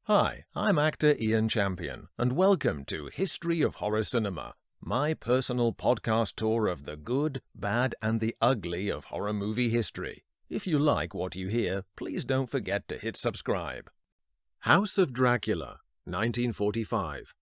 Hi, I'm actor Ian Champion, and welcome to History of Horror Cinema, my personal podcast tour of the good, bad, and the ugly of horror movie history. If you like what you hear, please don't forget to hit subscribe. House of Dracula, 1945.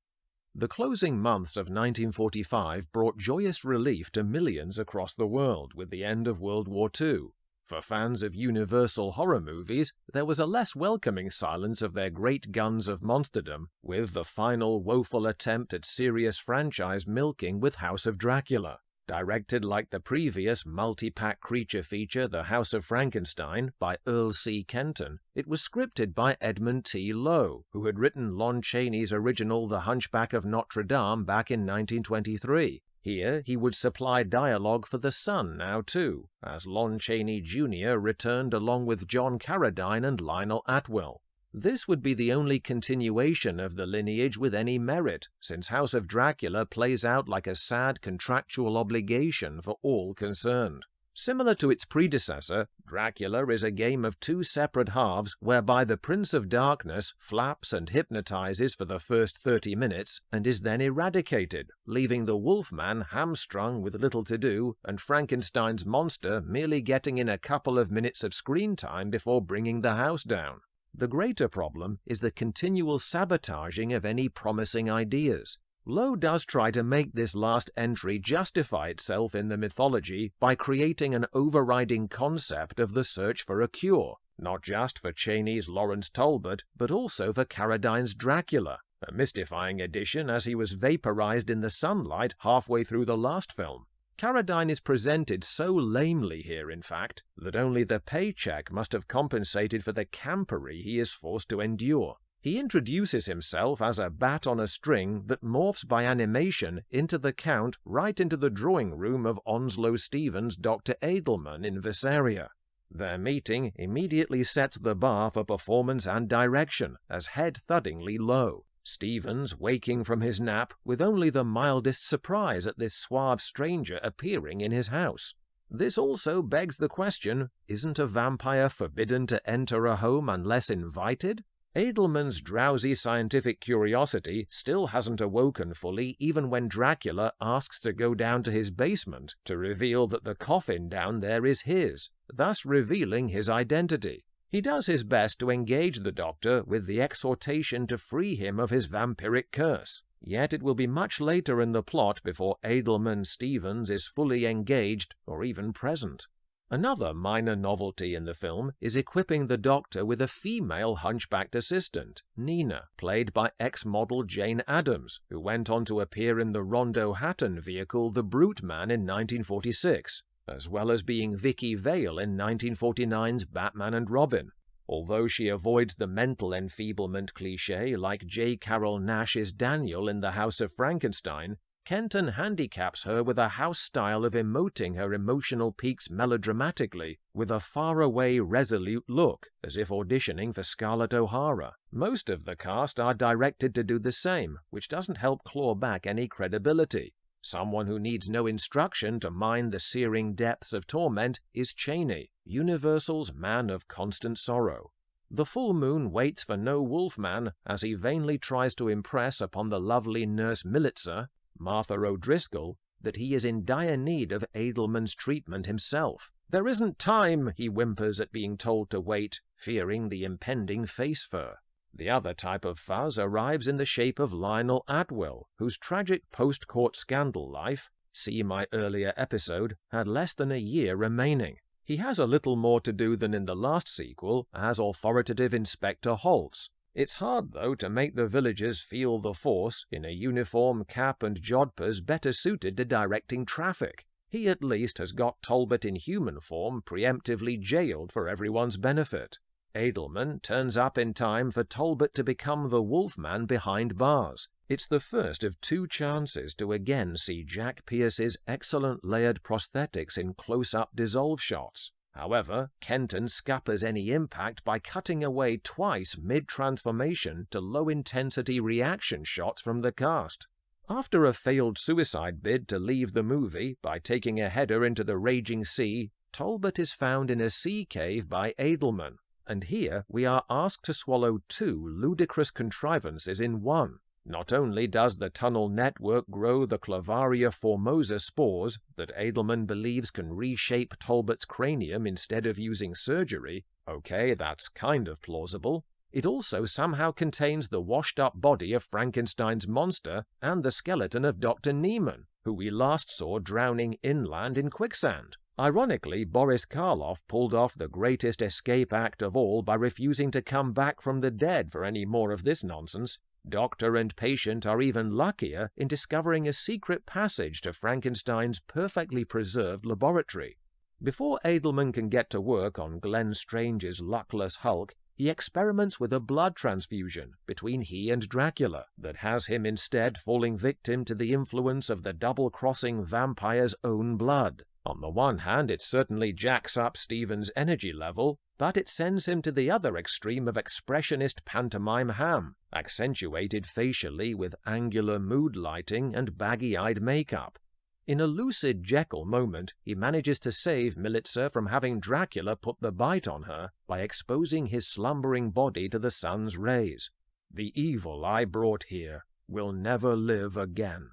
The closing months of 1945 brought joyous relief to millions across the world with the end of World War II. For fans of Universal horror movies, there was a less welcoming silence of their great guns of monsterdom, with the final woeful attempt at serious franchise milking with House of Dracula. Directed like the previous multi-pack creature feature The House of Frankenstein by Earl C. Kenton, it was scripted by Edmund T. Lowe, who had written Lon Chaney's original The Hunchback of Notre Dame back in 1923. Here, he would supply dialogue for the son now too, as Lon Chaney Jr. returned along with John Carradine and Lionel Atwill. This would be the only continuation of the lineage with any merit, since House of Dracula plays out like a sad contractual obligation for all concerned. Similar to its predecessor, Dracula is a game of two separate halves whereby the Prince of Darkness flaps and hypnotizes for the first 30 minutes and is then eradicated, leaving the Wolfman hamstrung with little to do and Frankenstein's monster merely getting in a couple of minutes of screen time before bringing the house down. The greater problem is the continual sabotaging of any promising ideas. Lowe does try to make this last entry justify itself in the mythology by creating an overriding concept of the search for a cure, not just for Chaney's Lawrence Talbot, but also for Carradine's Dracula, a mystifying addition as he was vaporized in the sunlight halfway through the last film. Carradine is presented so lamely here, in fact, that only the paycheck must have compensated for the campery he is forced to endure. He introduces himself as a bat on a string that morphs by animation into the Count right into the drawing room of Onslow Stevens' Dr. Edelman in Visaria. Their meeting immediately sets the bar for performance and direction, as head-thuddingly low. Stevens waking from his nap with only the mildest surprise at this suave stranger appearing in his house. This also begs the question, isn't a vampire forbidden to enter a home unless invited? Edelman's drowsy scientific curiosity still hasn't awoken fully even when Dracula asks to go down to his basement to reveal that the coffin down there is his, thus revealing his identity. He does his best to engage the Doctor with the exhortation to free him of his vampiric curse, yet it will be much later in the plot before Edelman-Stevens is fully engaged or even present. Another minor novelty in the film is equipping the Doctor with a female hunchbacked assistant, Nina, played by ex-model Jane Addams, who went on to appear in the Rondo Hatton vehicle The Brute Man in 1946, as well as being Vicky Vale in 1949's Batman and Robin. Although she avoids the mental enfeeblement cliché like J. Carrol Nash's Daniel in The House of Frankenstein, Kenton handicaps her with a house style of emoting her emotional peaks melodramatically, with a faraway, resolute look, as if auditioning for Scarlett O'Hara. Most of the cast are directed to do the same, which doesn't help claw back any credibility. Someone who needs no instruction to mine the searing depths of torment is Chaney, Universal's man of constant sorrow. The full moon waits for no Wolfman as he vainly tries to impress upon the lovely nurse Militzer, Martha O'Driscoll, that he is in dire need of Edelman's treatment himself. "There isn't time," he whimpers at being told to wait, fearing the impending face fur. The other type of fuzz arrives in the shape of Lionel Atwill, whose tragic post-court scandal life, see my earlier episode, had less than a year remaining. He has a little more to do than in the last sequel as authoritative Inspector Holtz. It's hard, though, to make the villagers feel the force in a uniform, cap and jodhpurs better suited to directing traffic. He at least has got Talbot in human form preemptively jailed for everyone's benefit. Edelman turns up in time for Talbot to become the Wolfman behind bars. It's the first of two chances to again see Jack Pierce's excellent layered prosthetics in close-up dissolve shots. However, Kenton scuppers any impact by cutting away twice mid-transformation to low-intensity reaction shots from the cast. After a failed suicide bid to leave the movie by taking a header into the raging sea, Talbot is found in a sea cave by Edelman. and here we are asked to swallow two ludicrous contrivances in one. Not only does the tunnel network grow the Clavaria formosa spores that Edelman believes can reshape Talbot's cranium instead of using surgery, okay, that's kind of plausible, it also somehow contains the washed-up body of Frankenstein's monster and the skeleton of Dr. Niemann, who we last saw drowning inland in quicksand. Ironically, Boris Karloff pulled off the greatest escape act of all by refusing to come back from the dead for any more of this nonsense. Doctor and patient are even luckier in discovering a secret passage to Frankenstein's perfectly preserved laboratory. Before Edelman can get to work on Glenn Strange's luckless Hulk, he experiments with a blood transfusion between he and Dracula that has him instead falling victim to the influence of the double-crossing vampire's own blood. On the one hand, it certainly jacks up Stephen's energy level, but it sends him to the other extreme of expressionist pantomime ham, accentuated facially with angular mood lighting and baggy-eyed makeup. In a lucid Jekyll moment, he manages to save Militzer from having Dracula put the bite on her by exposing his slumbering body to the sun's rays. The evil I brought here will never live again.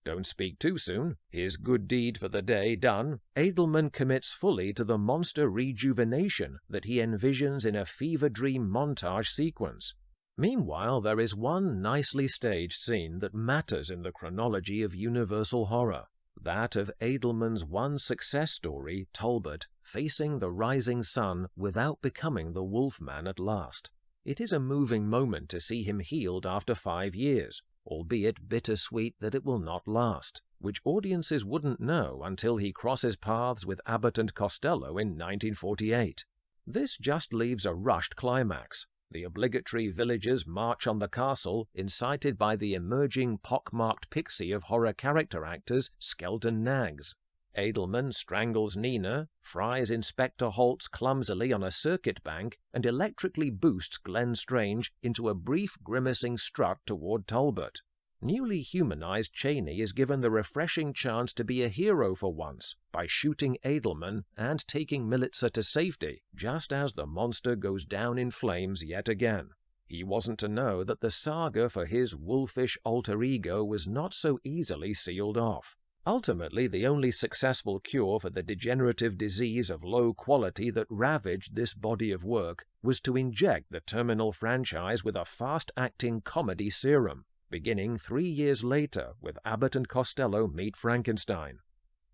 Don't speak too soon. His good deed for the day done, Edelman commits fully to the monster rejuvenation that he envisions in a fever dream montage sequence. Meanwhile, there is one nicely staged scene that matters in the chronology of universal horror. That of Edelman's one success story, Talbot, facing the rising sun without becoming the Wolfman at last. It is a moving moment to see him healed after 5 years, albeit bittersweet that it will not last, which audiences wouldn't know until he crosses paths with Abbott and Costello in 1948. This just leaves a rushed climax. The obligatory villagers march on the castle, incited by the emerging pockmarked pixie of horror character actors Skelton Nags. Edelman strangles Nina, fries Inspector Holtz clumsily on a circuit bank, and electrically boosts Glenn Strange into a brief grimacing strut toward Talbot. Newly humanized Chaney is given the refreshing chance to be a hero for once by shooting Edelman and taking Militzer to safety just as the monster goes down in flames yet again. He wasn't to know that the saga for his wolfish alter ego was not so easily sealed off. Ultimately, the only successful cure for the degenerative disease of low quality that ravaged this body of work was to inject the terminal franchise with a fast-acting comedy serum, beginning 3 years later with Abbott and Costello Meet Frankenstein.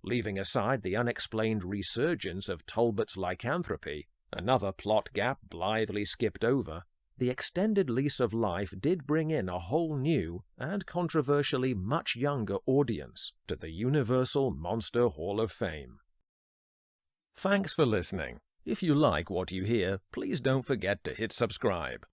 Leaving aside the unexplained resurgence of Talbot's lycanthropy, another plot gap blithely skipped over, the extended lease of life did bring in a whole new, and controversially much younger audience to the Universal Monster Hall of Fame. Thanks for listening. If you like what you hear, please don't forget to hit subscribe.